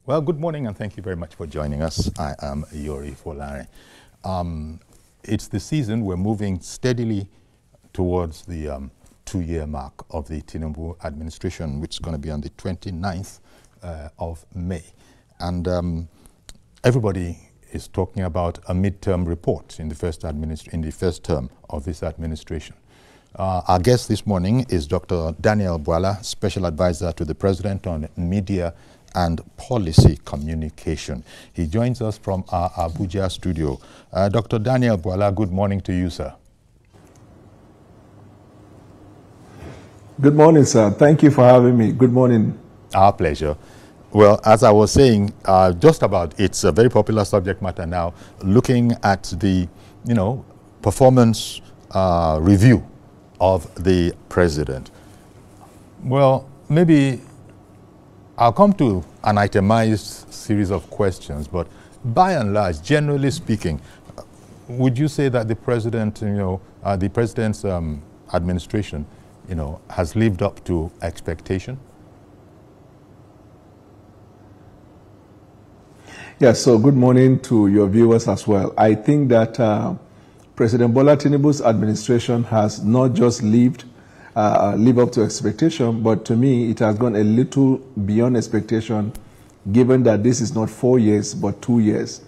Well, good morning and thank you very much for joining us. I am Yori Folare. It's the season. We're moving steadily towards the two-year mark of the Tinubu administration, which is going to be on the 29th of May. And everybody is talking about a midterm report in the first term of this administration. Our guest this morning is Dr. Daniel Bwala, Special Advisor to the President on Media and Policy Communication. He joins us from our Abuja studio. Dr. Daniel Bwala, good morning to you, sir. Good morning, sir. Thank you for having me. Good morning. Our pleasure. Well, as I was saying, it's a very popular subject matter now, looking at the, performance review of the president. Well, maybe I'll come to an itemized series of questions, but by and large, generally speaking, would you say that the president, the president's administration, has lived up to expectation? Yes, so good morning to your viewers as well. I think that President Bola Tinubu's administration has not just lived up to expectation, but to me, it has gone a little beyond expectation, given that this is not 4 years, but 2 years.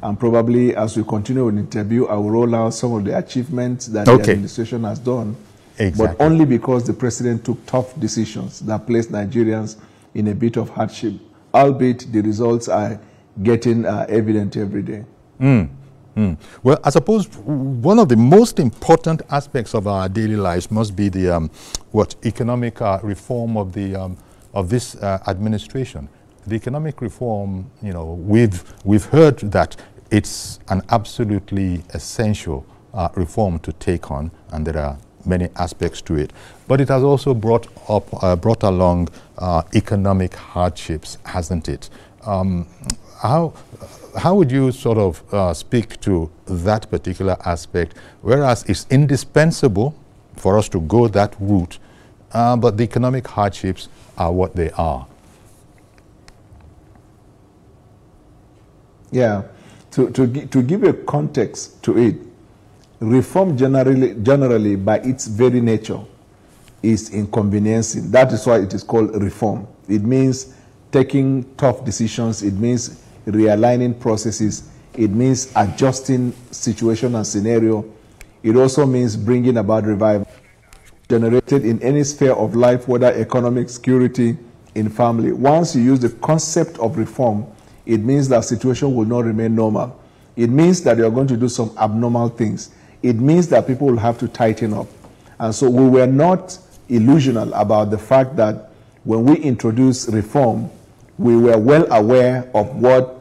And probably as we continue with the interview, I will roll out some of the achievements that the administration has done, but only because the president took tough decisions that placed Nigerians in a bit of hardship, albeit the results are getting evident every day. Well, I suppose one of the most important aspects of our daily lives must be the economic reform of this administration. The economic reform, we've heard that it's an absolutely essential reform to take on, and there are many aspects to it. But it has also brought along economic hardships, hasn't it? How would you sort of speak to that particular aspect, whereas it's indispensable for us to go that route, but the economic hardships are what they are? Yeah, to give a context to it, reform generally by its very nature is inconveniencing. That is why it is called reform. It means taking tough decisions. It means realigning processes. It means adjusting situation and scenario. It also means bringing about revival generated in any sphere of life, whether economic, security, in family. Once you use the concept of reform, it means that situation will not remain normal. It means that you're going to do some abnormal things. It means that people will have to tighten up. And so we were not illusional about the fact that when we introduced reform, we were well aware of what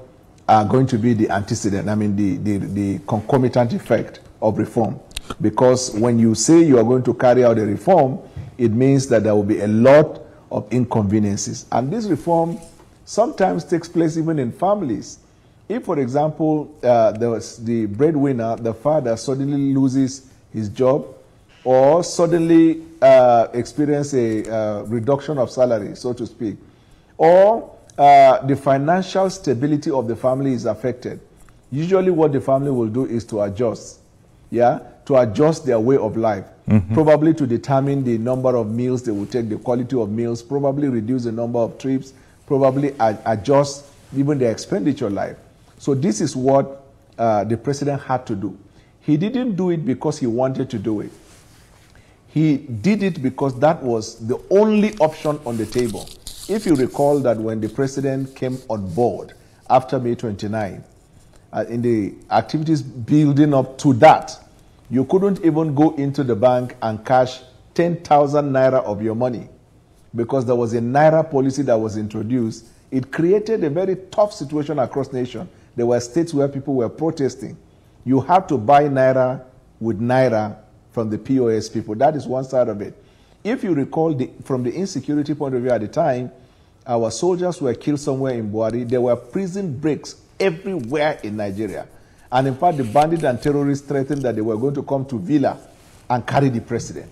are going to be the antecedent, the concomitant effect of reform. Because when you say you are going to carry out a reform, it means that there will be a lot of inconveniences. And this reform sometimes takes place even in families. If, for example, the breadwinner, the father, suddenly loses his job or suddenly experience a reduction of salary, so to speak, or the financial stability of the family is affected, usually what the family will do is to adjust, to adjust their way of life, probably to determine the number of meals they will take, the quality of meals, probably reduce the number of trips, probably adjust even their expenditure life. So this is what the president had to do. He didn't do it because he wanted to do it. He did it because that was the only option on the table. If you recall that when the president came on board after May 29, in the activities building up to that, you couldn't even go into the bank and cash 10,000 naira of your money because there was a naira policy that was introduced. It created a very tough situation across the nation. There were states where people were protesting. You had to buy naira with naira from the POS people. That is one side of it. If you recall, from the insecurity point of view at the time, our soldiers were killed somewhere in Bwala. There were prison breaks everywhere in Nigeria. And in fact, the bandits and terrorists threatened that they were going to come to Villa and carry the president.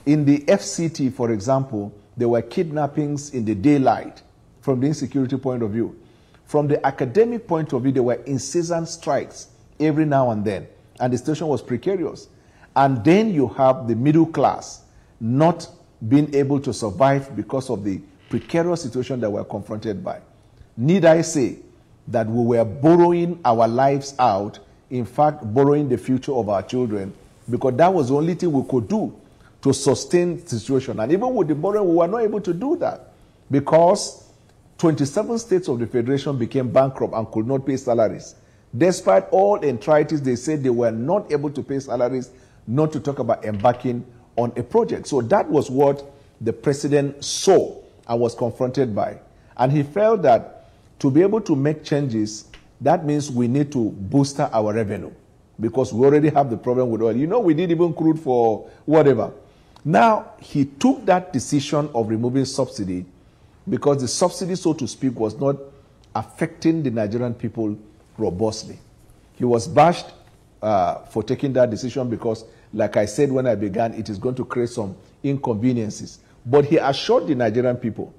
In the FCT, for example, there were kidnappings in the daylight from the insecurity point of view. From the academic point of view, there were incessant strikes every now and then, and the situation was precarious. And then you have the middle class not being able to survive because of the precarious situation that we're confronted by. Need I say that we were borrowing our lives out, in fact, borrowing the future of our children, because that was the only thing we could do to sustain the situation. And even with the borrowing, we were not able to do that because 27 states of the Federation became bankrupt and could not pay salaries. Despite all entreaties, they said they were not able to pay salaries, not to talk about embarking on a project. So that was what the president saw and was confronted by. And he felt that to be able to make changes, that means we need to boost our revenue because we already have the problem with oil. You know, we did even crude for whatever. Now, he took that decision of removing subsidy because the subsidy, so to speak, was not affecting the Nigerian people robustly. He was bashed for taking that decision because, like I said when I began, it is going to create some inconveniences. But he assured the Nigerian people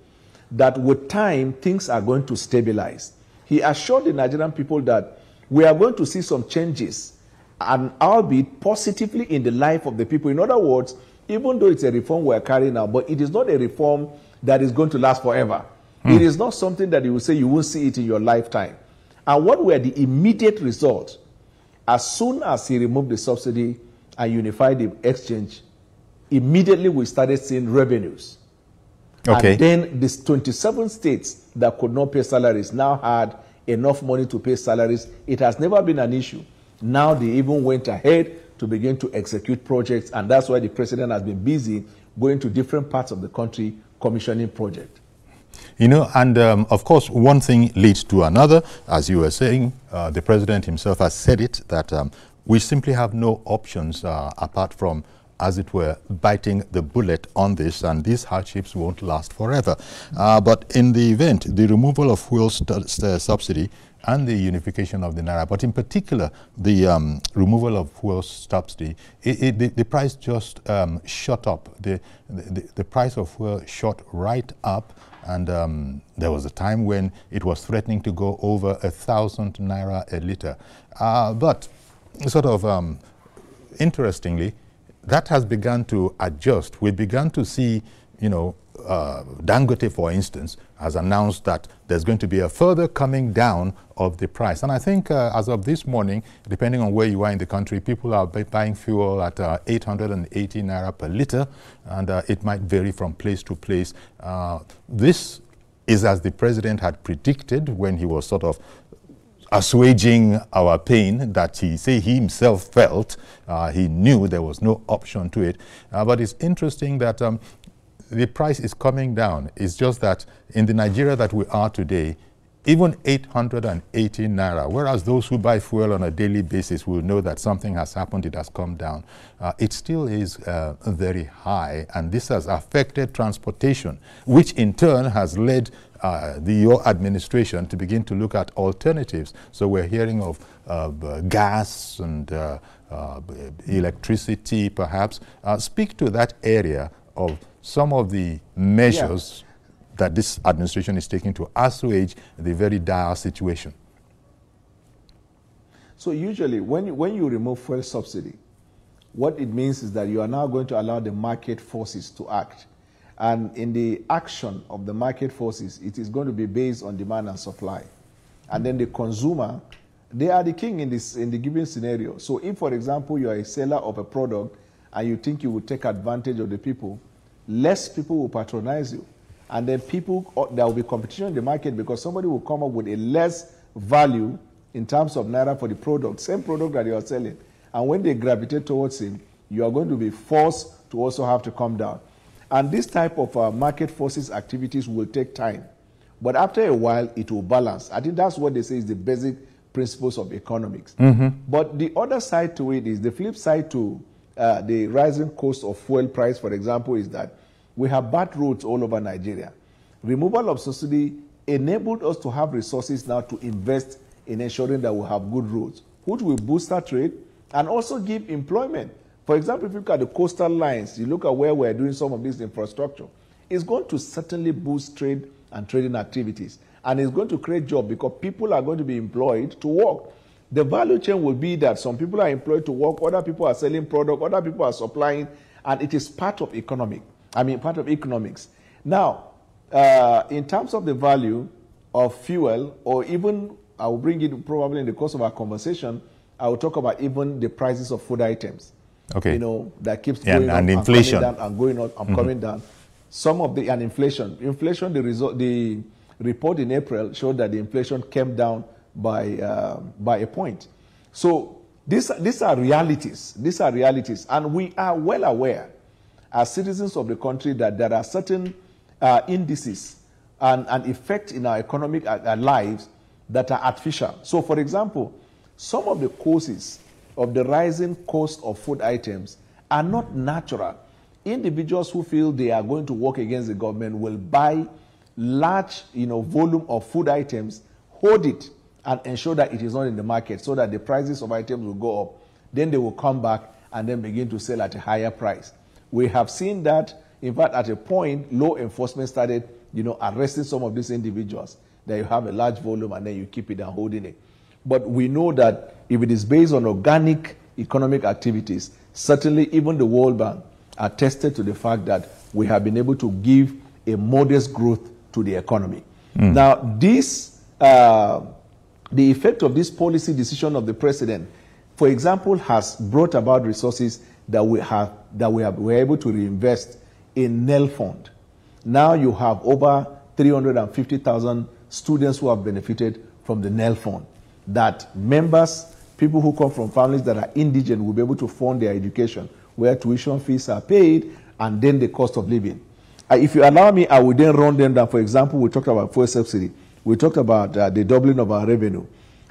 that with time, things are going to stabilize. He assured the Nigerian people that we are going to see some changes, and albeit positively in the life of the people. In other words, even though it's a reform we're carrying out, but it is not a reform that is going to last forever. It is not something that you will say you will see it in your lifetime. And what were the immediate results? As soon as he removed the subsidy and unified the exchange, immediately we started seeing revenues. Okay. And then these 27 states that could not pay salaries now had enough money to pay salaries. It has never been an issue. Now they even went ahead to begin to execute projects, and that's why the president has been busy going to different parts of the country commissioning projects. You know, and of course, one thing leads to another. As you were saying, the president himself has said it, that we simply have no options apart from, as it were, biting the bullet on this, and these hardships won't last forever. But in the event, the removal of fuel subsidy and the unification of the Naira, but in particular, the removal of fuel subsidy, the price just shot up. The price of fuel shot right up, and there was a time when it was threatening to go over 1,000 Naira a litre. But sort of interestingly, that has begun to adjust. We began to see, you know, Dangote, for instance, has announced that there's going to be a further coming down of the price. And I think as of this morning, depending on where you are in the country, people are buying fuel at 880 Naira per litre, and it might vary from place to place. This is as the president had predicted when he was sort of assuaging our pain that he himself felt. He knew there was no option to it. But it's interesting that the price is coming down. It's just that in the Nigeria that we are today, even 880 Naira, whereas those who buy fuel on a daily basis will know that something has happened, it has come down. It still is very high, and this has affected transportation, which in turn has led your administration to begin to look at alternatives. So we're hearing of gas and electricity, perhaps. Speak to that area of some of the measures that this administration is taking to assuage the very dire situation. So usually when you remove fuel subsidy, what it means is that you are now going to allow the market forces to act. And in the action of the market forces, it is going to be based on demand and supply. And then the consumer, they are the king in the given scenario. So if, for example, you are a seller of a product and you think you will take advantage of the people, less people will patronize you. And then there will be competition in the market because somebody will come up with a less value in terms of Naira for the product, same product that you are selling. And when they gravitate towards him, you are going to be forced to also have to come down. And this type of market forces activities will take time. But after a while, it will balance. I think that's what they say is the basic principles of economics. But the other side to it is, the flip side to the rising cost of fuel price, for example, is that we have bad roads all over Nigeria. Removal of subsidy enabled us to have resources now to invest in ensuring that we have good roads, which will boost our trade and also give employment. For example, if you look at the coastal lines, you look at where we're doing some of this infrastructure, it's going to certainly boost trade and trading activities. And it's going to create jobs because people are going to be employed to work. The value chain will be that some people are employed to work, other people are selling product, other people are supplying, and it is part of part of economics. Now, in terms of the value of fuel, or even, I will bring it probably in the course of our conversation, I will talk about even the prices of food items. Okay. You know, that keeps going up and inflation. and coming down and going up and coming down. Some of the, and inflation, the report in April showed that the inflation came down by a point. So these are realities. These are realities. And we are well aware as citizens of the country that there are certain indices and effects in our economic lives that are artificial. So for example, some of the causes of the rising cost of food items are not natural. Individuals who feel they are going to work against the government will buy large, volume of food items, hold it, and ensure that it is not in the market so that the prices of items will go up. Then they will come back and then begin to sell at a higher price. We have seen that, in fact, at a point, law enforcement started, arresting some of these individuals, that you have a large volume and then you keep it and holding it. But we know that if it is based on organic economic activities, certainly even the World Bank attested to the fact that we have been able to give a modest growth to the economy. Now, the effect of this policy decision of the president, for example, has brought about resources that we're able to reinvest in NEL Fund. Now you have over 350,000 students who have benefited from the NEL Fund. That members, people who come from families that are indigent, will be able to fund their education, where tuition fees are paid, and then the cost of living. If you allow me, I will then run them down. For example, we talked about fuel subsidy. We talked about the doubling of our revenue.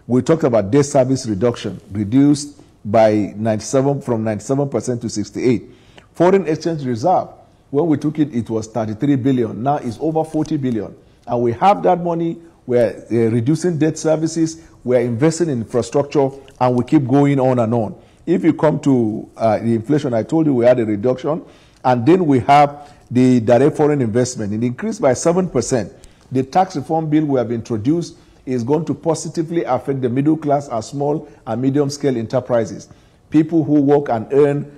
We talked about debt service reduction, reduced by from 97% to 68%. Foreign exchange reserve, when we took it, it was 33 billion. Now it's over 40 billion. And we have that money. We're reducing debt services. We're investing in infrastructure, and we keep going on and on. If you come to the inflation, I told you we had a reduction. And then we have the direct foreign investment. It increased by 7%. The tax reform bill we have introduced is going to positively affect the middle class and small and medium scale enterprises. People who work and earn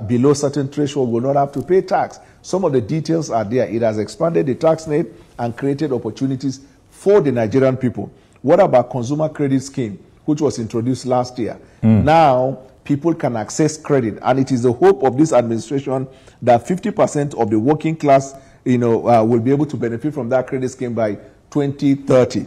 below certain threshold will not have to pay tax. Some of the details are there. It has expanded the tax net and created opportunities for the Nigerian people. What about consumer credit scheme, which was introduced last year? Now, people can access credit, and it is the hope of this administration that 50% of the working class, will be able to benefit from that credit scheme by 2030.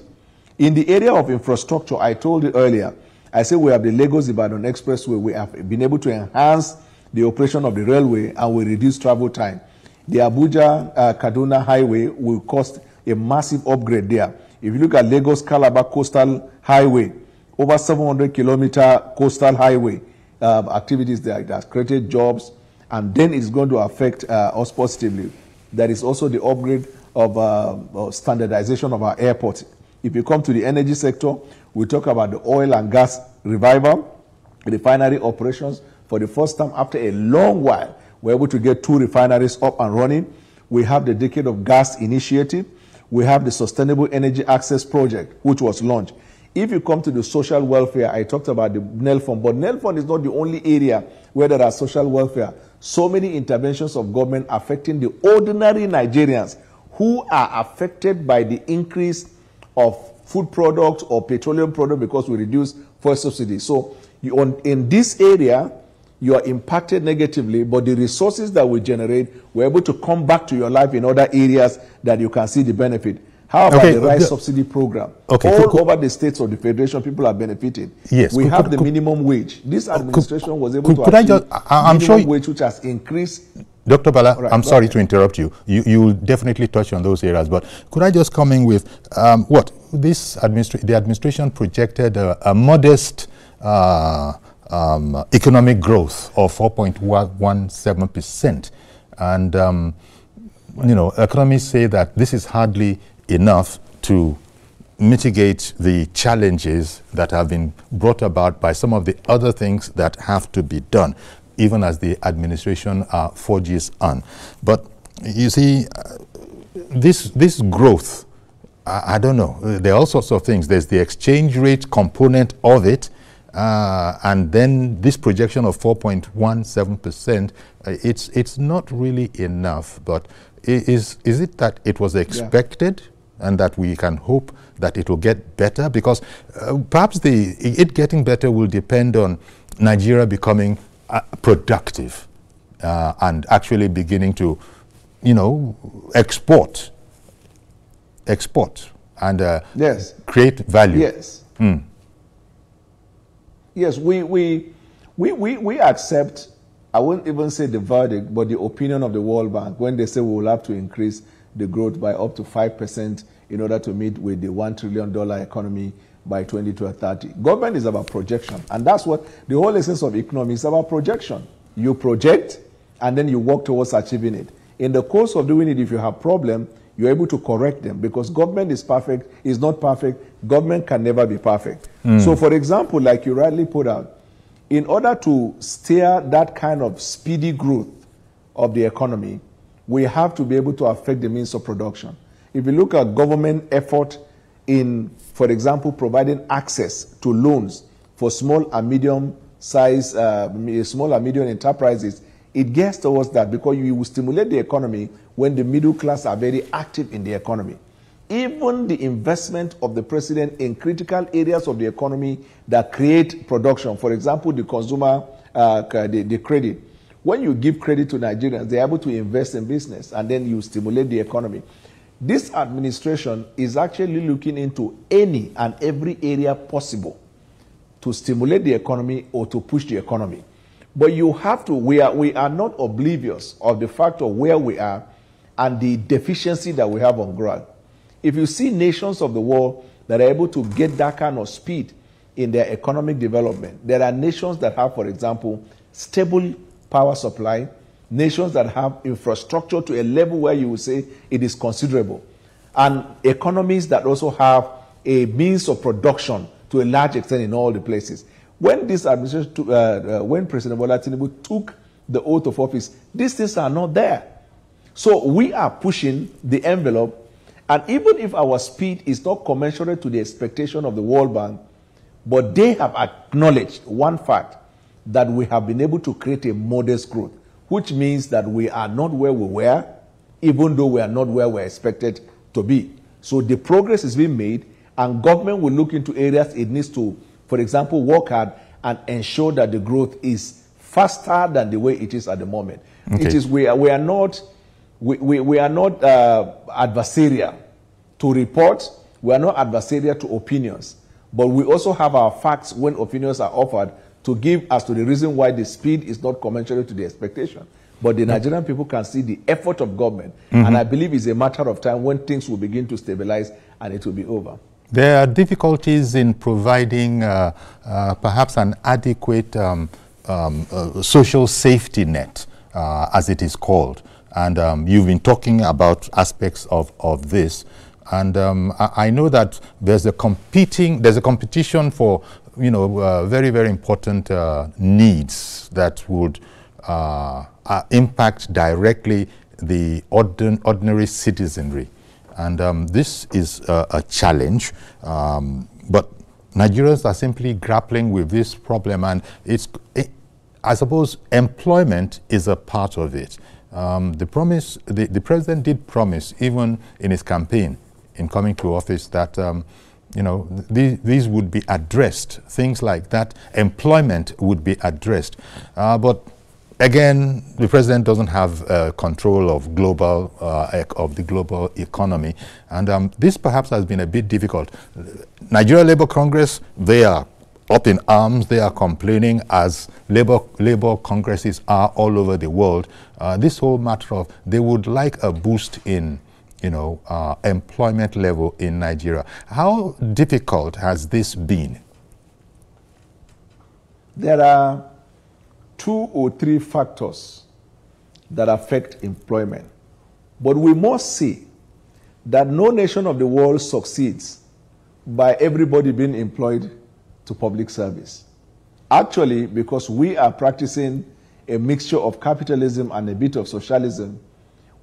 In the area of infrastructure, I told you earlier, I said we have the Lagos-Ibadan Expressway. We have been able to enhance the operation of the railway, and we reduce travel time. The Abuja-Kaduna Highway will cost a massive upgrade there. If you look at Lagos-Calabar Coastal Highway, over 700-kilometer coastal highway, activities there that has created jobs, and then it's going to affect us positively. There is also the upgrade of standardization of our airport. If you come to the energy sector, we talk about the oil and gas revival, refinery operations. For the first time after a long while, we're able to get 2 refineries up and running. We have the Decade of Gas Initiative. We have the Sustainable Energy Access Project, which was launched. If you come to the social welfare, I talked about the NEL Fund, but NEL Fund is not the only area where there are social welfare. So many interventions of government affecting the ordinary Nigerians who are affected by the increase of food products or petroleum products because we reduce fuel subsidy. So in this area, you are impacted negatively, but the resources that we generate, we're able to come back to your life in other areas that you can see the benefit. How about the rice subsidy program? All over the states of the federation, people are benefiting. Yes, we have the minimum wage. This administration was able to achieve minimum wage, which has increased. Dr. Bwala, I'm sorry to interrupt you. You will definitely touch on those areas, but could I just come in with the administration projected a modest economic growth of 4.17%, and economists say that this is hardly enough to mitigate the challenges that have been brought about by some of the other things that have to be done, even as the administration forges on. But you see, this growth I don't know. There are all sorts of things. There's the exchange rate component of it, and then this projection of 4.17%. It's not really enough. But is it that it was expected, and that we can hope that it will get better? Because perhaps it getting better will depend on Nigeria becoming productive and actually beginning to, export and yes, create value. Yes. Yes, we accept, I won't even say the verdict, but the opinion of the World Bank when they say we will have to increase the growth by up to 5% in order to meet with the $1 trillion economy by 2030. Government is about projection, and that's what the whole essence of economy is about: projection. You project, and then you work towards achieving it. In the course of doing it, if you have problem, you're able to correct them, because government is not perfect. Government can never be perfect. So, for example, like you rightly put out, in order to steer that kind of speedy growth of the economy, we have to be able to affect the means of production. If you look at government effort in, for example, providing access to loans for small and medium enterprises, it gets towards that, because you will stimulate the economy when the middle class are very active in the economy. Even the investment of the president in critical areas of the economy that create production, for example, the consumer, the credit. When you give credit to Nigerians, they're able to invest in business, and then you stimulate the economy. This administration is actually looking into any and every area possible to stimulate the economy or to push the economy. But you have to, we are not oblivious of the fact of where we are and the deficiency that we have on ground. If you see nations of the world that are able to get that kind of speed in their economic development, there are nations that have, for example, stable power supply, nations that have infrastructure to a level where you will say it is considerable, and economies that also have a means of production to a large extent in all the places. When this administration, when President Bwala Tinubu took the oath of office, these things are not there. So we are pushing the envelope, and even if our speed is not commensurate to the expectation of the World Bank, but they have acknowledged one fact, that we have been able to create a modest growth, which means that we are not where we were, even though we are not where we're expected to be. So the progress is being made, and government will look into areas it needs to, for example, work hard and ensure that the growth is faster than the way it is at the moment. Okay. It is, we are not adversarial to reports, we are not adversarial to opinions, but we also have our facts when opinions are offered to give as to the reason why the speed is not commensurate to the expectation. But the Nigerian people can see the effort of government, and I believe it's a matter of time when things will begin to stabilize and it will be over. There are difficulties in providing perhaps an adequate social safety net, as it is called. And you've been talking about aspects of this. And I know that there's a competition for very, very important needs that would impact directly the ordinary citizenry. And this is a challenge. But Nigerians are simply grappling with this problem, and I suppose employment is a part of it. The president did promise, even in his campaign, in coming to office, that these would be addressed. Things like that, employment would be addressed. But again, the president doesn't have control of the global economy, and this perhaps has been a bit difficult. Nigeria Labour Congress, they are up in arms. They are complaining, as labor congresses are all over the world. This whole matter of they would like a boost in employment level in Nigeria. How difficult has this been? There are 2 or 3 factors that affect employment. But we must see that no nation of the world succeeds by everybody being employed to public service. Actually, because we are practicing a mixture of capitalism and a bit of socialism,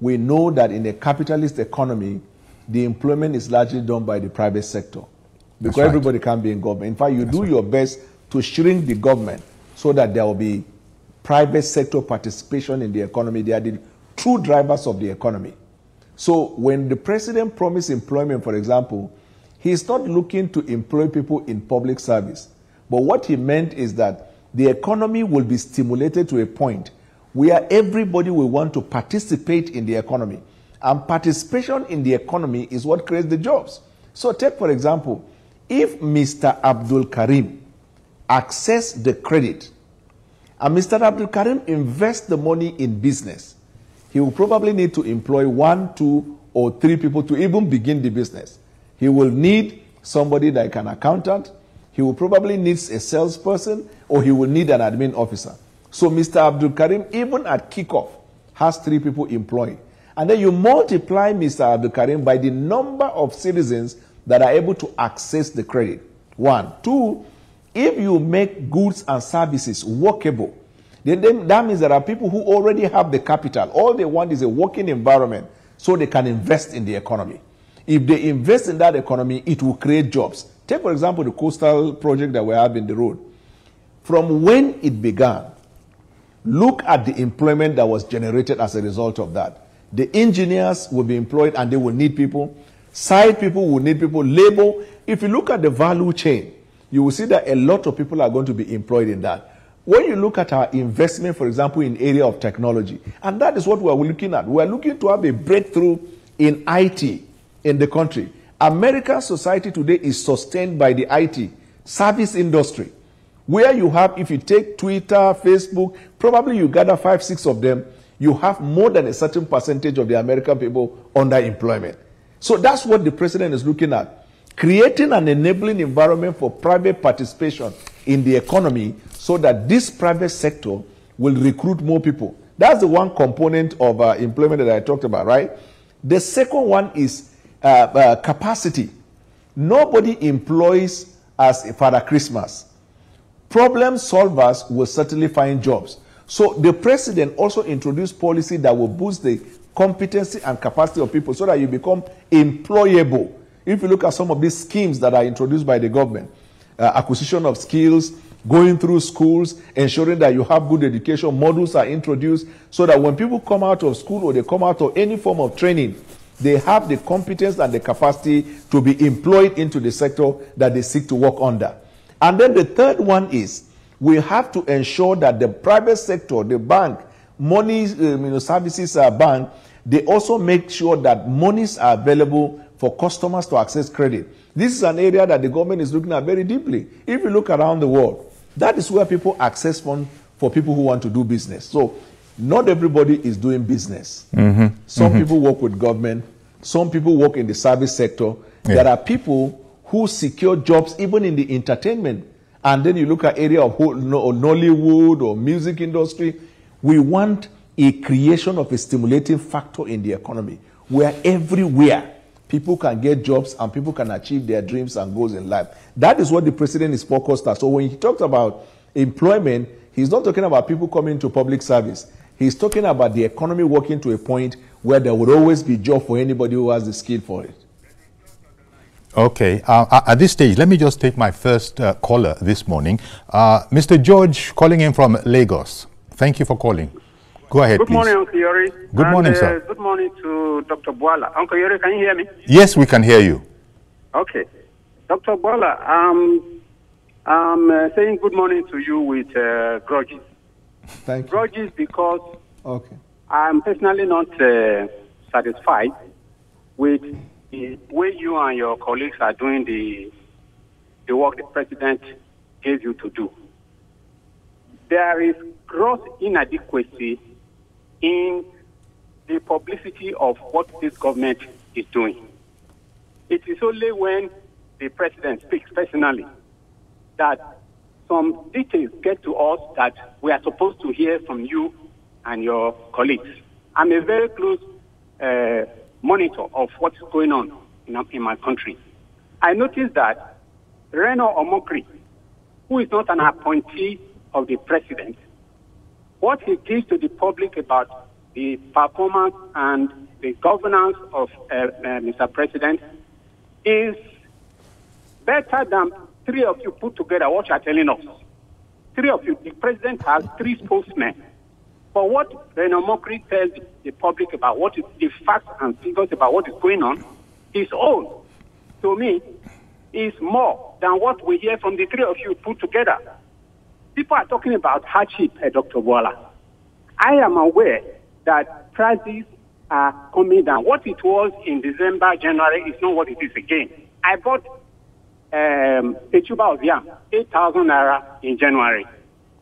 we know that in a capitalist economy, the employment is largely done by the private sector. Because right. everybody can be in government. In fact, you do your best to shrink the government so that there will be private sector participation in the economy. They are the true drivers of the economy. So when the president promised employment, for example, he's not looking to employ people in public service. But what he meant is that the economy will be stimulated to a point where everybody will want to participate in the economy. And participation in the economy is what creates the jobs. So take, for example, if Mr. Abdul Karim access the credit and Mr. Abdul Karim invests the money in business, he will probably need to employ 1, 2, or 3 people to even begin the business. He will need somebody like an accountant, he will probably need a salesperson, or he will need an admin officer. So Mr. Abdul Karim, even at kickoff, has 3 people employed. And then you multiply Mr. Abdul Karim by the number of citizens that are able to access the credit. 1. 2, if you make goods and services workable, then that means there are people who already have the capital. All they want is a working environment so they can invest in the economy. If they invest in that economy, it will create jobs. Take, for example, the coastal project that we have in the road. From when it began, look at the employment that was generated as a result of that. The engineers will be employed and they will need people. Side people will need people. Labor. If you look at the value chain, you will see that a lot of people are going to be employed in that. When you look at our investment, for example, in area of technology, and that is what we are looking at. We are looking to have a breakthrough in IT in the country. American society today is sustained by the IT service industry, where you have, if you take Twitter, Facebook, probably you gather 5, 6 of them, you have more than a certain percentage of the American people under employment. So that's what the president is looking at. Creating an enabling environment for private participation in the economy so that this private sector will recruit more people. That's the one component of employment that I talked about, right? The second one is capacity. Nobody employs as Father Christmas. Problem solvers will certainly find jobs. So the president also introduced policy that will boost the competency and capacity of people so that you become employable. If you look at some of these schemes that are introduced by the government, acquisition of skills, going through schools, ensuring that you have good education, modules are introduced so that when people come out of school or they come out of any form of training, they have the competence and the capacity to be employed into the sector that they seek to work under. And then the third one is we have to ensure that the private sector, the bank, money services bank, they also make sure that monies are available for customers to access credit. This is an area that the government is looking at very deeply. If you look around the world, that is where people access funds for people who want to do business. So not everybody is doing business. Some people work with government. Some people work in the service sector. Yeah. There are people who secure jobs even in the entertainment. And then you look at area of Nollywood or music industry. We want a creation of a stimulating factor in the economy where everywhere people can get jobs and people can achieve their dreams and goals in life. That is what the president is focused on. So when he talks about employment, he's not talking about people coming to public service. He's talking about the economy working to a point where there will always be job for anybody who has the skill for it. Okay. At this stage, let me just take my first caller this morning. Mr. George, calling in from Lagos. Thank you for calling. Go ahead, Good please. morning, Uncle Yori. Good morning, sir. Good morning to Dr. Bwala. Uncle Yori, can you hear me? Yes, we can hear you. Okay. Dr. Bwala, I'm saying good morning to you with grudges. Thank you. Grudges because I'm personally not satisfied with the way you and your colleagues are doing the work the president gave you to do. There is gross inadequacy in the publicity of what this government is doing. It is only when the president speaks personally that some details get to us that we are supposed to hear from you and your colleagues. I'm a very close monitor of what's going on in my country. I noticed that Reno Omokri, who is not an appointee of the president, what he gives to the public about the performance and the governance of Mr. President is better than three of you put together, what you are telling us. Three of you, the president has three spokesmen. But what Reno Mokri tells the public about what is the facts and figures about what is going on, his own, to me, is more than what we hear from the three of you put together. People are talking about hardship, Dr. Bwala. I am aware that prices are coming down. What it was in December, January is not what it is again. I bought a tuber of yam, 8,000 naira in January.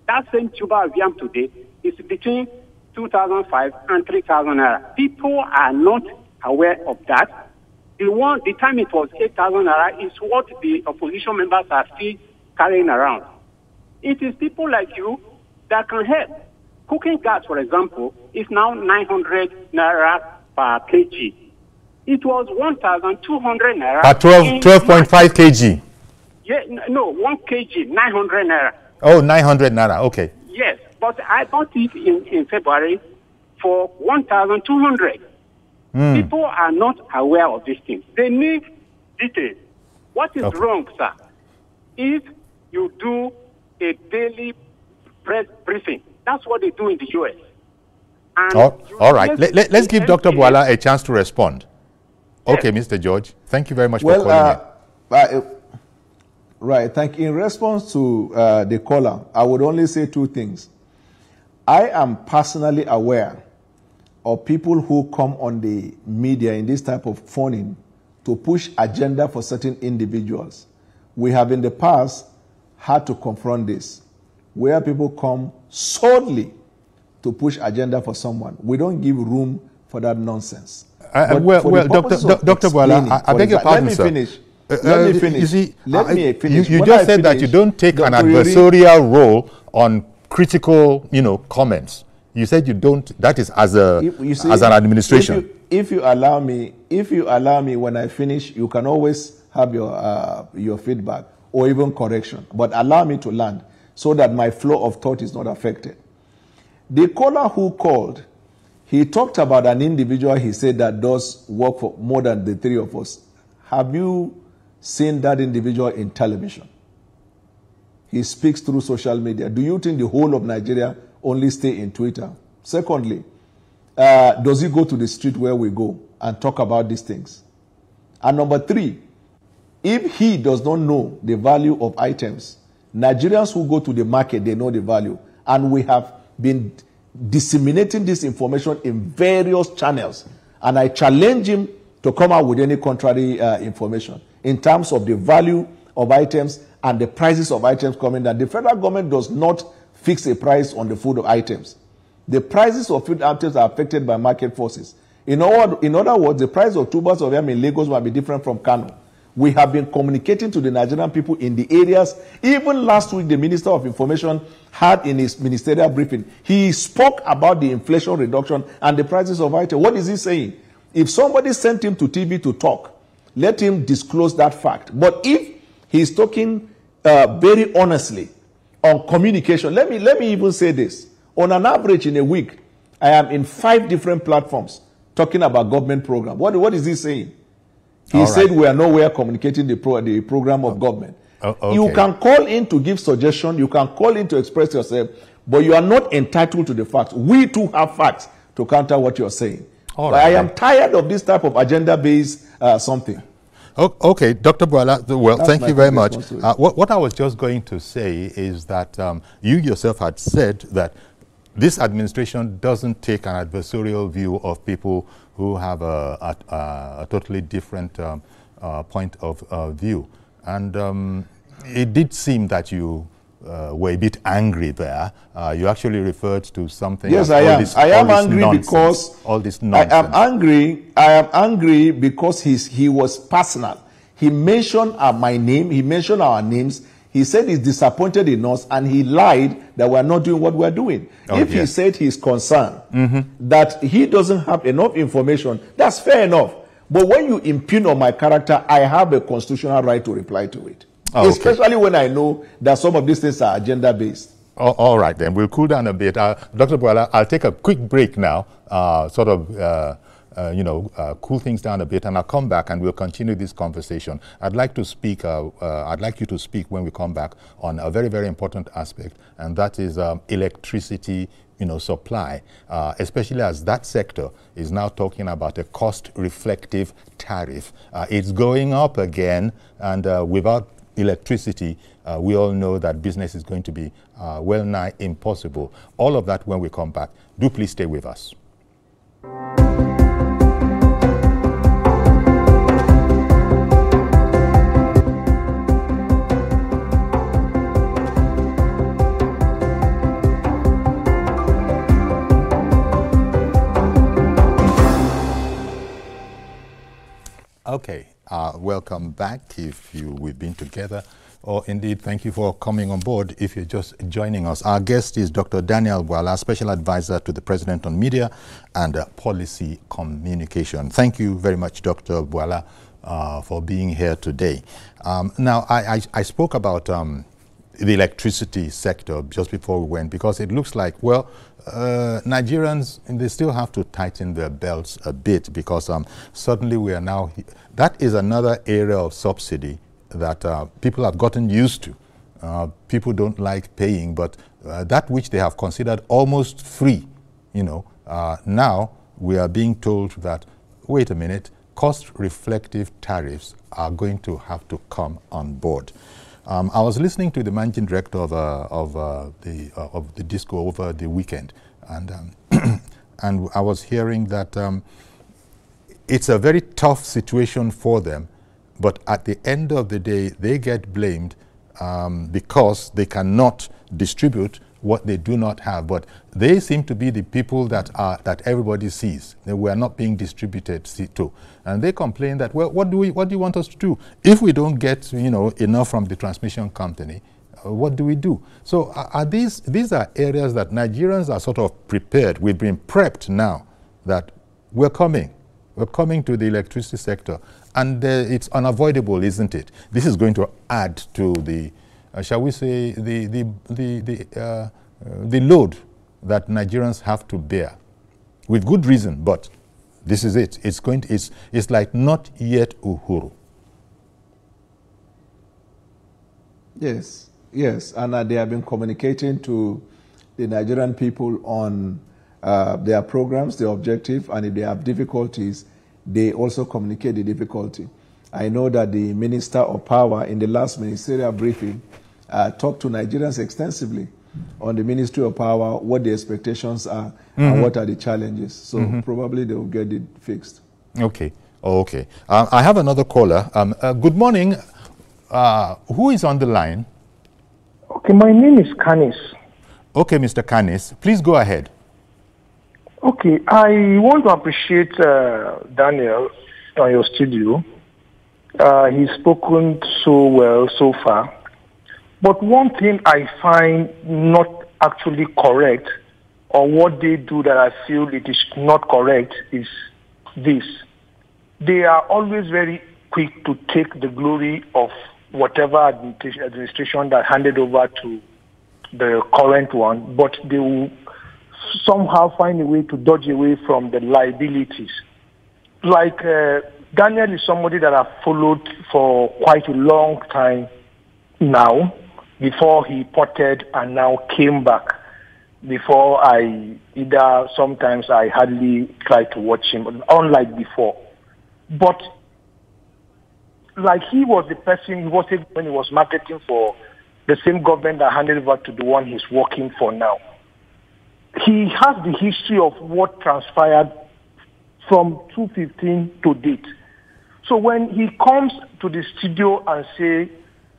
That same tuber of yam today is between 2,500 and 3,000 naira. People are not aware of that. The time it was 8,000 naira is what the opposition members are still carrying around. It is people like you that can help. Cooking gas, for example, is now 900 naira per kg. It was 1,200 naira. 12.5 kg. Yeah, no, 1 kg, 900 naira. Oh, 900 naira, okay. Yes, but I bought it in February for 1,200. People are not aware of these things. They need details. What is wrong, sir? If you do a daily press briefing, that's what they do in the U.S. And all right, let's give Dr. Bwala a chance to respond. Yes. Okay, Mr. George, thank you very much for calling in. Right, thank you. In response to the caller, I would only say two things. I am personally aware of people who come on the media in this type of phoning to push agenda for certain individuals. We have in the past had to confront this, where people come solely to push agenda for someone. We don't give room for that nonsense. Dr. Bwala, I beg your pardon, sir. Let me finish. You see, You just said that you don't take an adversarial role on critical, comments. You said you don't. That is as an administration. If you allow me, when I finish, you can always have your feedback or even correction. But allow me to land so that my flow of thought is not affected. The caller who called, he talked about an individual. He said that does work for more than the three of us. Have you seen that individual in television? He speaks through social media. Do you think the whole of Nigeria only stay in Twitter? Secondly, does he go to the street where we go and talk about these things? And number three, if he does not know the value of items, Nigerians who go to the market, they know the value. And we have been disseminating this information in various channels. And I challenge him to come out with any contrary information in terms of the value of items and the prices of items coming down. The federal government does not fix a price on the food of items. The prices of food items are affected by market forces. In other words, the price of tubers of yam in Lagos might be different from Kano. We have been communicating to the Nigerian people in the areas. Even last week, the Minister of Information had in his ministerial briefing, he spoke about the inflation reduction and the prices of items. What is he saying? If somebody sent him to TV to talk, let him disclose that fact. But if he's talking very honestly on communication, let me even say this. On an average in a week, I am in 5 different platforms talking about government program. What is he saying? He said we are nowhere communicating the program of government. Okay. You can call in to give suggestion. You can call in to express yourself, but you are not entitled to the facts. We too have facts to counter what you're saying. I am tired of this type of agenda-based something. Okay, Dr. Bwala, well, thank you very much. What I was just going to say is that you yourself had said that this administration doesn't take an adversarial view of people who have a totally different point of view. And it did seem that you were a bit angry there. You actually referred to something. Yes, I am. I am angry because all this nonsense. I am angry because he was personal. He mentioned my name. He mentioned our names. He said he's disappointed in us, and he lied that we're not doing what we're doing. If he said he's concerned that he doesn't have enough information, that's fair enough. But when you impugn on my character, I have a constitutional right to reply to it. Especially when I know that some of these things are agenda-based. All right, then. We'll cool down a bit. Dr. Bwala, I'll take a quick break now, cool things down a bit, and I'll come back and we'll continue this conversation. I'd like to speak. I'd like you to speak when we come back on a very, very important aspect, and that is electricity, supply, especially as that sector is now talking about a cost-reflective tariff. It's going up again, and without electricity, we all know that business is going to be well nigh impossible. All of that when we come back. Do please stay with us. Okay, welcome back we've been together, or indeed thank you for coming on board if you're just joining us. Our guest is Dr. Daniel Bwala, Special Advisor to the President on Media and Policy Communication. Thank you very much, Dr. Bwala, for being here today. Now, I spoke about the electricity sector just before we went, because it looks like, well, Nigerians, they still have to tighten their belts a bit, because suddenly we are now, that is another area of subsidy that people have gotten used to. People don't like paying, but that which they have considered almost free, now we are being told that, wait a minute, cost-reflective tariffs are going to have to come on board. I was listening to the managing director of the disco over the weekend, and and I was hearing that it's a very tough situation for them, but at the end of the day, they get blamed because they cannot distribute what they do not have. But they seem to be the people that everybody sees. They were not being distributed to, and they complain that, well, what do you want us to do if we don't get enough from the transmission company? What do we do? So these are areas that Nigerians are sort of prepared. We've been prepped now that we're coming to the electricity sector, and it's unavoidable, isn't it? This is going to add to the shall we say, the load that Nigerians have to bear, with good reason. But this is it. It's like not yet Uhuru. Yes, and they have been communicating to the Nigerian people on their programs, their objective, and if they have difficulties, they also communicate the difficulty. I know that the Minister of Power in the last ministerial briefing talked to Nigerians extensively on the Ministry of Power, what the expectations are, and what are the challenges. So probably they will get it fixed. Okay. Okay. I have another caller. Good morning. Who is on the line? Okay, my name is Canis. Okay, Mr. Canis, please go ahead. Okay, I want to appreciate Daniel on your studio. He's spoken so well so far. But one thing I find not actually correct, or what they do that I feel it is not correct, is this. They are always very quick to take the glory of whatever administration that handed over to the current one, but they will somehow find a way to dodge away from the liabilities. Like Daniel is somebody that I've followed for quite a long time now, before he ported and now came back. Before sometimes I hardly try to watch him, unlike before. But like he was the person, when he was marketing for the same government that handed over to the one he's working for now. He has the history of what transpired from 2015 to date. So when he comes to the studio and say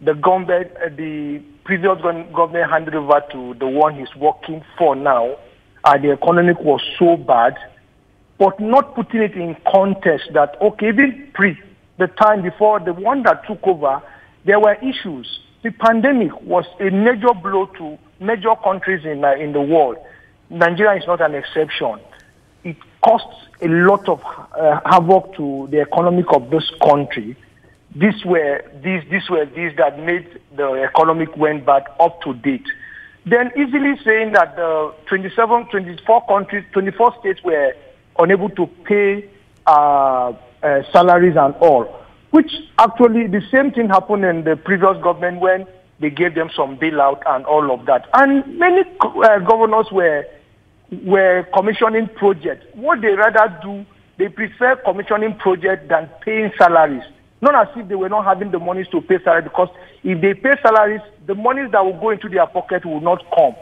the government, the previous government handed over to the one he's working for now, and the economic was so bad, but not putting it in context that, okay, even the time before the one that took over, there were issues. The pandemic was a major blow to major countries in the world. Nigeria is not an exception. It costs a lot of havoc to the economic of this country. These were these that made the economic went bad up to date. Then easily saying that the 24 states were unable to pay salaries and all, which actually the same thing happened in the previous government when they gave them some bailout and all of that. And many governors were commissioning projects. What they rather do, they prefer commissioning projects than paying salaries. Not as if they were not having the monies to pay salaries, because if they pay salaries, the monies that will go into their pocket will not come.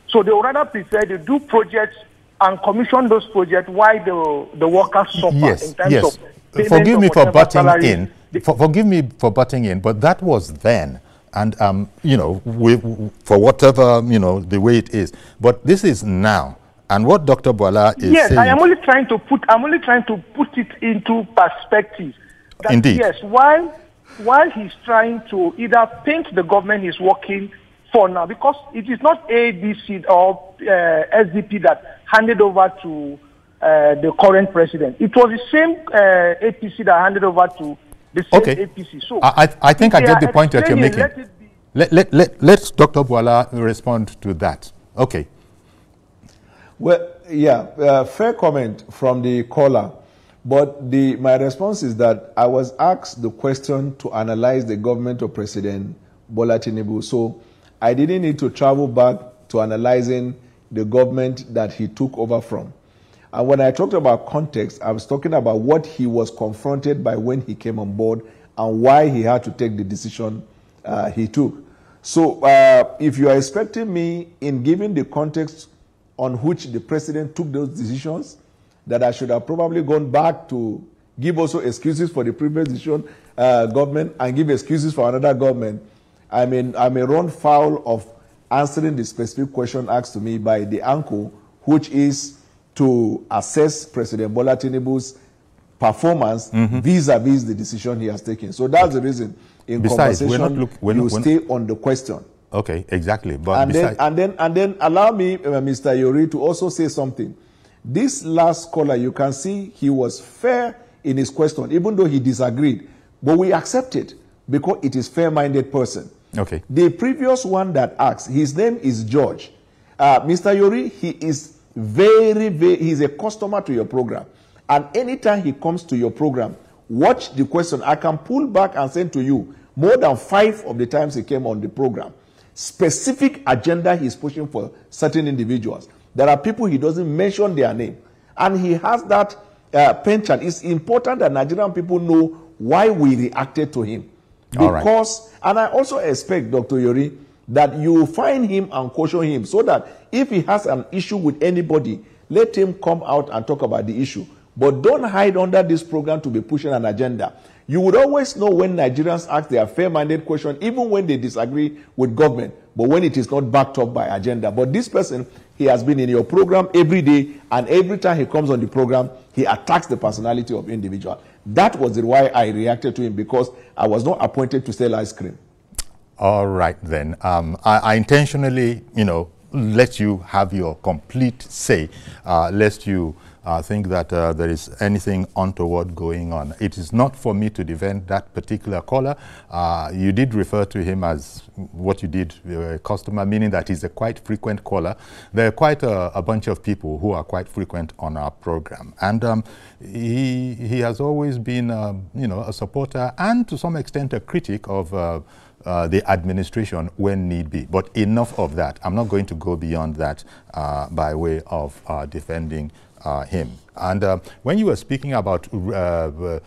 So they would rather prefer to do projects and commission those projects while the workers suffer in terms of payment. Forgive me for butting in. Forgive me for butting in, but that was then. And, you know, for whatever, you know, the way it is. But this is now. And what Dr. Bwala is saying... Yes, I am only trying to put it into perspective. That Indeed. Yes, while he's trying to either paint the government he's working for now, because it is not ABC or SDP that handed over to the current president. It was the same APC that handed over to the same APC. So I think I get the point that you're making. Let's Dr. Bwala respond to that. Okay. Well, yeah, fair comment from the caller. But my response is that I was asked the question to analyze the government of President Bola Tinubu. So I didn't need to travel back to analyzing the government that he took over from. And when I talked about context, I was talking about what he was confronted by when he came on board and why he had to take the decision he took. So if you are expecting me in giving the context on which the president took those decisions, that I should have probably gone back to give also excuses for the previous decision government and give excuses for another government, I may run foul of answering the specific question asked to me by the uncle, which is to assess President Bola Tinubu's performance vis-a-vis the decision he has taken. So that's the reason in conversation you stay on the question. Okay, exactly. But and then allow me, Mr. Yori, to also say something. This last caller, you can see he was fair in his question, even though he disagreed. But we accept it because it is fair-minded person. Okay. The previous one that asked, his name is George. Mr. Yori, he is he's a customer to your program. And anytime he comes to your program, watch the question. I can pull back and send to you more than 5 of the times he came on the program. Specific agenda he's pushing for certain individuals. There are people he doesn't mention their name. And he has that penchant. It's important that Nigerian people know why we reacted to him. Because, and I also expect, Dr. Yori, that you find him and caution him so that if he has an issue with anybody, let him come out and talk about the issue. But don't hide under this program to be pushing an agenda. You would always know when Nigerians ask their fair-minded question, even when they disagree with government, but when it is not backed up by agenda. But this person, he has been in your program every day, and every time he comes on the program, he attacks the personality of individual. That was why I reacted to him, because I was not appointed to sell ice cream. All right, then. I intentionally, let you have your complete say, lest you think that there is anything untoward going on. It is not for me to defend that particular caller. You did refer to him as what you did, a customer, meaning that he's a quite frequent caller. There are quite a bunch of people who are quite frequent on our program. And he has always been, a supporter and to some extent a critic of the administration when need be. But enough of that. I'm not going to go beyond that by way of defending him. And when you were speaking about, looking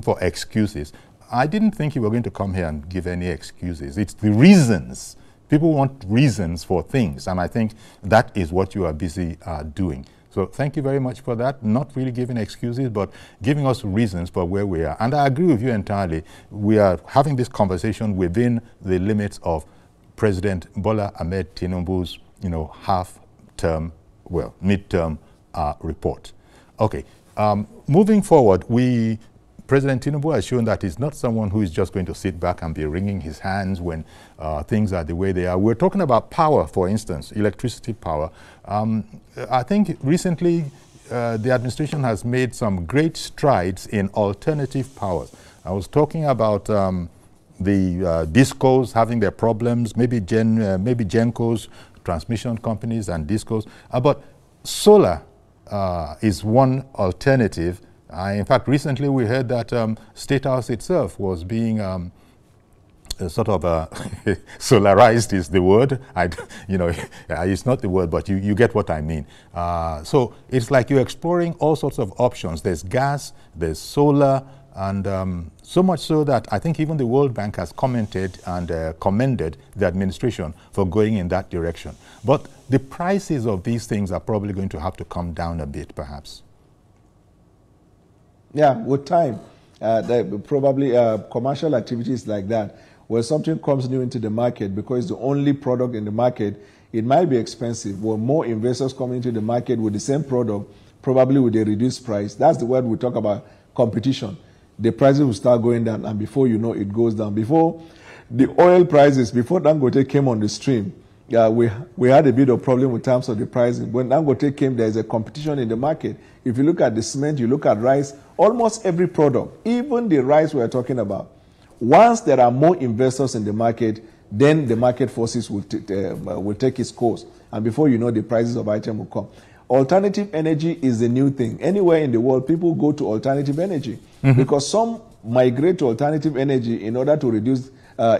for excuses, I didn't think you were going to come here and give any excuses. It's the reasons. People want reasons for things, and I think that is what you are busy doing. So thank you very much for that. Not really giving excuses, but giving us reasons for where we are. And I agree with you entirely. We are having this conversation within the limits of President Bola Ahmed Tinubu's, midterm report. Okay. Moving forward, President Tinubu has shown that he's not someone who is just going to sit back and be wringing his hands when things are the way they are. We're talking about power, for instance, electricity power. I think recently the administration has made some great strides in alternative powers. I was talking about the discos having their problems, maybe Gencos, transmission companies and discos, but solar is one alternative. In fact, recently we heard that State House itself was being sort of solarized is the word. It's not the word, but you get what I mean. So it's like you're exploring all sorts of options. There's gas, there's solar, and so much so that I think even the World Bank has commented and commended the administration for going in that direction. But the prices of these things are probably going to have to come down a bit, perhaps. Yeah, with time. Probably commercial activities like that, where something comes new into the market because it's the only product in the market, it might be expensive. Where more investors come into the market with the same product, probably with a reduced price. That's the word we talk about, competition. The prices will start going down, and before you know, it goes down. Before the oil prices, before Dangote came on the stream, we had a bit of problem in terms of the pricing. When Dangote came, there is a competition in the market. If you look at the cement, you look at rice, almost every product, even the rice we are talking about, once there are more investors in the market, then the market forces will take its course. And before you know, the prices of items will come. Alternative energy is the new thing. Anywhere in the world, people go to alternative energy because some migrate to alternative energy in order to reduce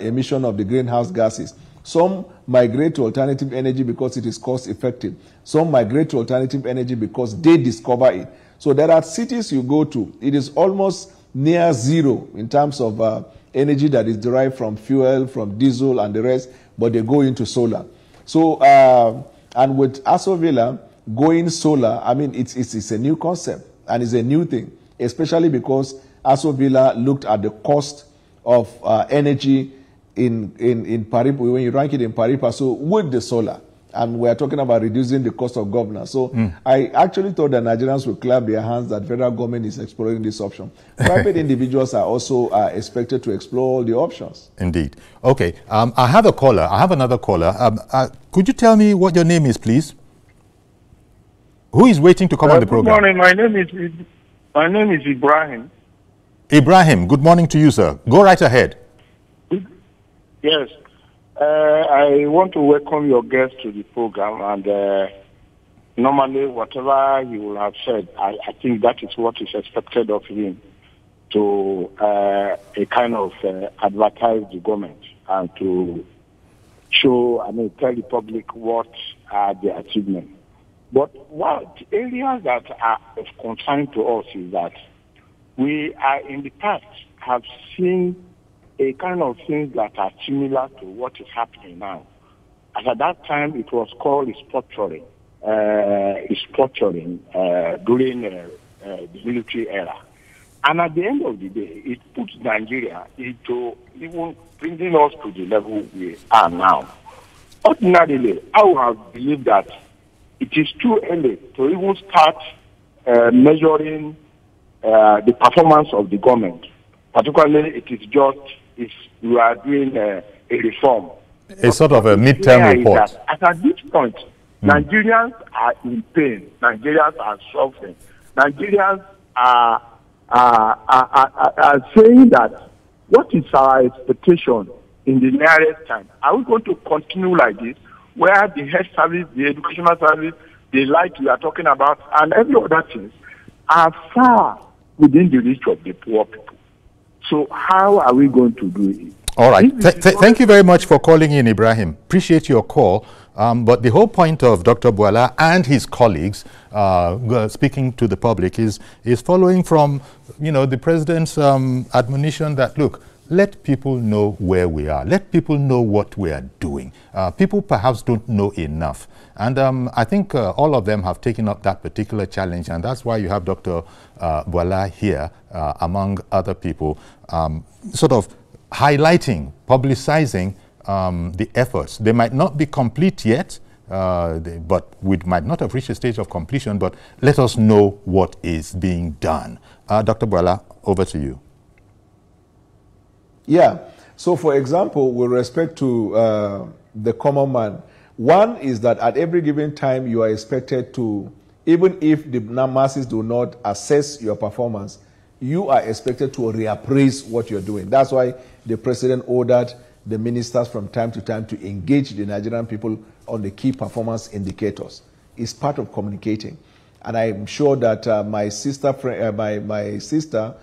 emission of the greenhouse gases. Some migrate to alternative energy because it is cost effective. Some migrate to alternative energy because they discover it. So there are cities you go to, it is almost near zero in terms of energy that is derived from fuel, from diesel and the rest, but they go into solar. So, and with Aso Villa going solar, I mean, it's a new concept and it's a new thing, especially because Aso Villa looked at the cost of energy in Paripa, when you rank it in Paripa, so with the solar, and we're talking about reducing the cost of governance. So I actually thought that Nigerians would clap their hands that federal government is exploring this option. Private individuals are also expected to explore all the options. Indeed. Okay, I have a caller. I have another caller. Could you tell me what your name is, please? Who is waiting to come on the program? Good morning. My name is Ibrahim. Ibrahim, good morning to you, sir. Go right ahead. Yes. I want to welcome your guest to the program, and normally whatever you will have said, I think that is what is expected of him, to a kind of advertise the government and to show, tell the public what are the achievements. But what areas that are of concern to us is that we are in the past have seen a kind of things that are similar to what is happening now. And at that time, it was called structuring during the military era. And at the end of the day, it puts Nigeria into even bringing us to the level we are now. Ordinarily, I would have believed that it is too early to even start measuring the performance of the government. Particularly, it is just if you are doing a reform. A sort of a midterm report. At this point, Nigerians are in pain. Nigerians are suffering. Nigerians are saying that what is our expectation in the nearest time? Are we going to continue like this, where the health service, the educational service, the light we are talking about, and every other things are far within the reach of the poor people? So how are we going to do it? All right. Thank you very much for calling in, Ibrahim. Appreciate your call. But the whole point of Dr. Bwala and his colleagues speaking to the public is following from, the president's admonition that, look, let people know where we are. Let people know what we are doing. People perhaps don't know enough. And I think all of them have taken up that particular challenge, and that's why you have Dr. Bwala here, among other people, sort of highlighting, publicizing the efforts. They might not be complete yet, but we might not have reached a stage of completion, but let us know what is being done. Dr. Bwala, over to you. Yeah. So, for example, with respect to the common man, one is that at every given time you are expected to, even if the masses do not assess your performance, you are expected to reappraise what you're doing. That's why the president ordered the ministers from time to time to engage the Nigerian people on the key performance indicators. It's part of communicating. And I'm sure that my sister Hadiza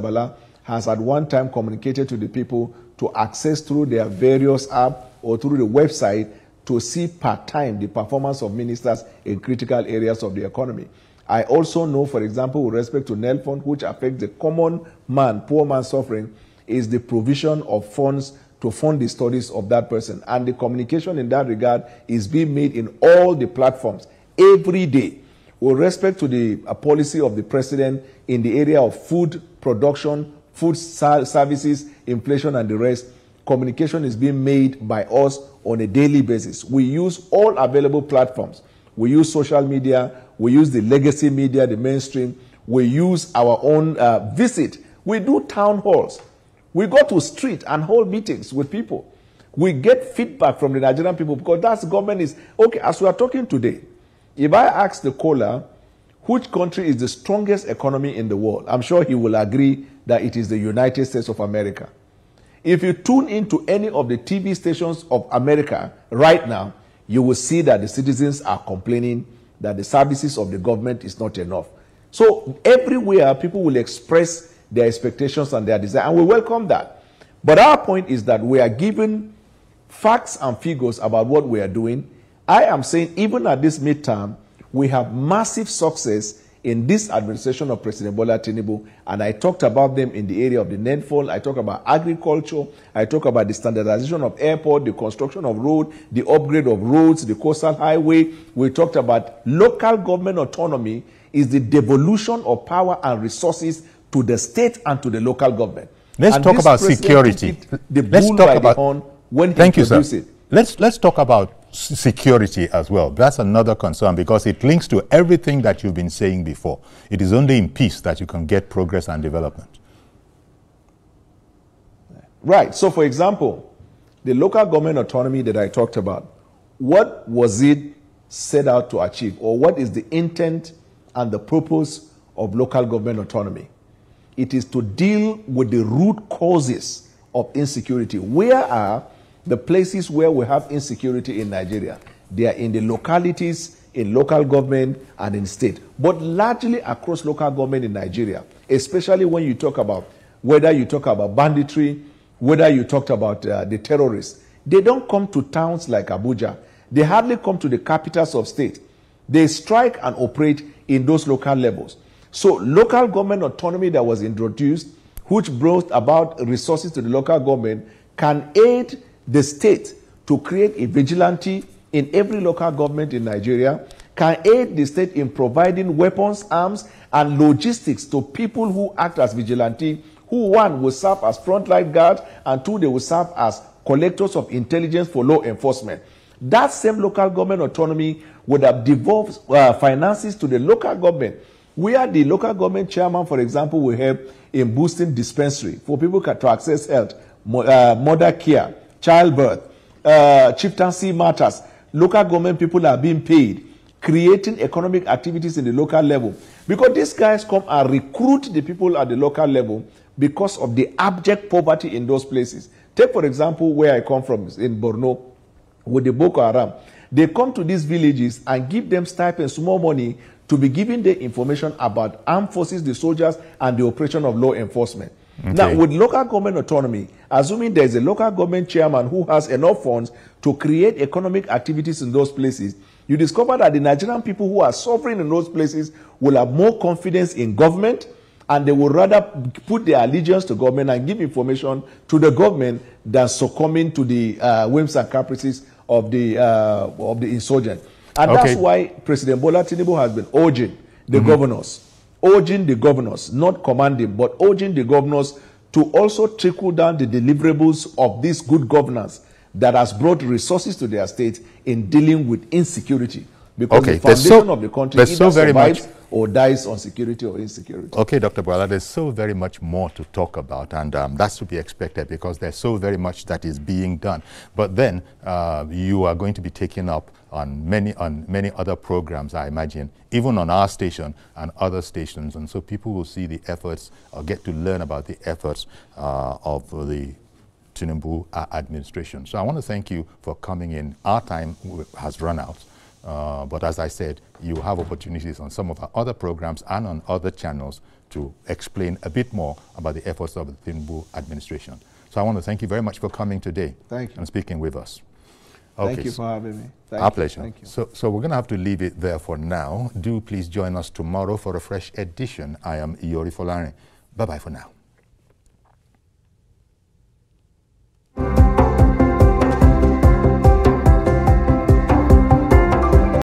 Bwala has at one time communicated to the people to access through their various apps or through the website to see part-time the performance of ministers in critical areas of the economy. I also know, for example, with respect to NEL Fund, which affects the common man, poor man suffering, is the provision of funds to fund the studies of that person. And the communication in that regard is being made in all the platforms every day. With respect to the policy of the president in the area of food production, food services, inflation, and the rest, communication is being made by us on a daily basis. We use all available platforms. We use social media. We use the legacy media, the mainstream. We use our own visit. We do town halls. We go to street and hold meetings with people. We get feedback from the Nigerian people because that's government is, okay, as we are talking today, if I ask the caller which country is the strongest economy in the world, I'm sure he will agree that it is the United States of America. If you tune into any of the TV stations of America right now, you will see that the citizens are complaining that the services of the government is not enough. So everywhere, people will express their expectations and their desire, and we welcome that. But our point is that we are given facts and figures about what we are doing. I am saying even at this midterm, we have massive success in this administration of President Bwala Tinubu, and I talked about them in the area of the netfall. I talked about agriculture. I talked about the standardization of airport, the construction of road, the upgrade of roads, the coastal highway. We talked about local government autonomy is the devolution of power and resources to the state and to the local government. Let's talk about security. Let's talk about when thank you, sir. Let's talk about security as well. That's another concern because it links to everything that you've been saying before. It is only in peace that you can get progress and development. Right. So, for example, the local government autonomy that I talked about, what was it set out to achieve, or what is the intent and the purpose of local government autonomy? It is to deal with the root causes of insecurity. Where are the places where we have insecurity in Nigeria? They are in the localities, in local government, and in state, but largely across local government in Nigeria, especially when you talk about, whether you talk about banditry, whether you talked about the terrorists. They don't come to towns like Abuja. They hardly come to the capitals of state. They strike and operate in those local levels. So local government autonomy that was introduced, which brought about resources to the local government, can aid the state to create a vigilante in every local government in Nigeria, can aid the state in providing weapons, arms, and logistics to people who act as vigilante, who, one, will serve as frontline guards, and two, they will serve as collectors of intelligence for law enforcement. That same local government autonomy would have devolved finances to the local government, where the local government chairman, for example, will help in boosting dispensary for people to access health, mother care, childbirth, chieftaincy matters. Local government people are being paid, creating economic activities in the local level. Because these guys come and recruit the people at the local level because of the abject poverty in those places. Take, for example, where I come from in Borno with the Boko Haram. They come to these villages and give them stipends, small money, to be giving them information about armed forces, the soldiers, and the operation of law enforcement. Okay. Now, with local government autonomy, assuming there is a local government chairman who has enough funds to create economic activities in those places, you discover that the Nigerian people who are suffering in those places will have more confidence in government, and they will rather put their allegiance to government and give information to the government than succumbing to the whims and caprices of the insurgent. And that's why President Bwala Tinubu has been urging the governors, not commanding, but urging the governors to also trickle down the deliverables of this good governance that has brought resources to their state in dealing with insecurity. Because the foundation of the country either survives or dies on security or insecurity. Okay, Dr. Bwala, there's so very much more to talk about, and that's to be expected because there's so very much that is being done. But then you are going to be taking up on many other programs, I imagine, even on our station and other stations, and so people will see the efforts or get to learn about the efforts of the Tinubu administration. So I want to thank you for coming in. Our time has run out. But as I said, you have opportunities on some of our other programs and on other channels to explain a bit more about the efforts of the Tinubu administration. So I want to thank you very much for coming today. Thank you. And speaking with us. Okay. Thank you for having me. Our pleasure. Thank you. So we're going to have to leave it there for now. Do please join us tomorrow for a fresh edition. I am Iyori Folare. Bye-bye for now.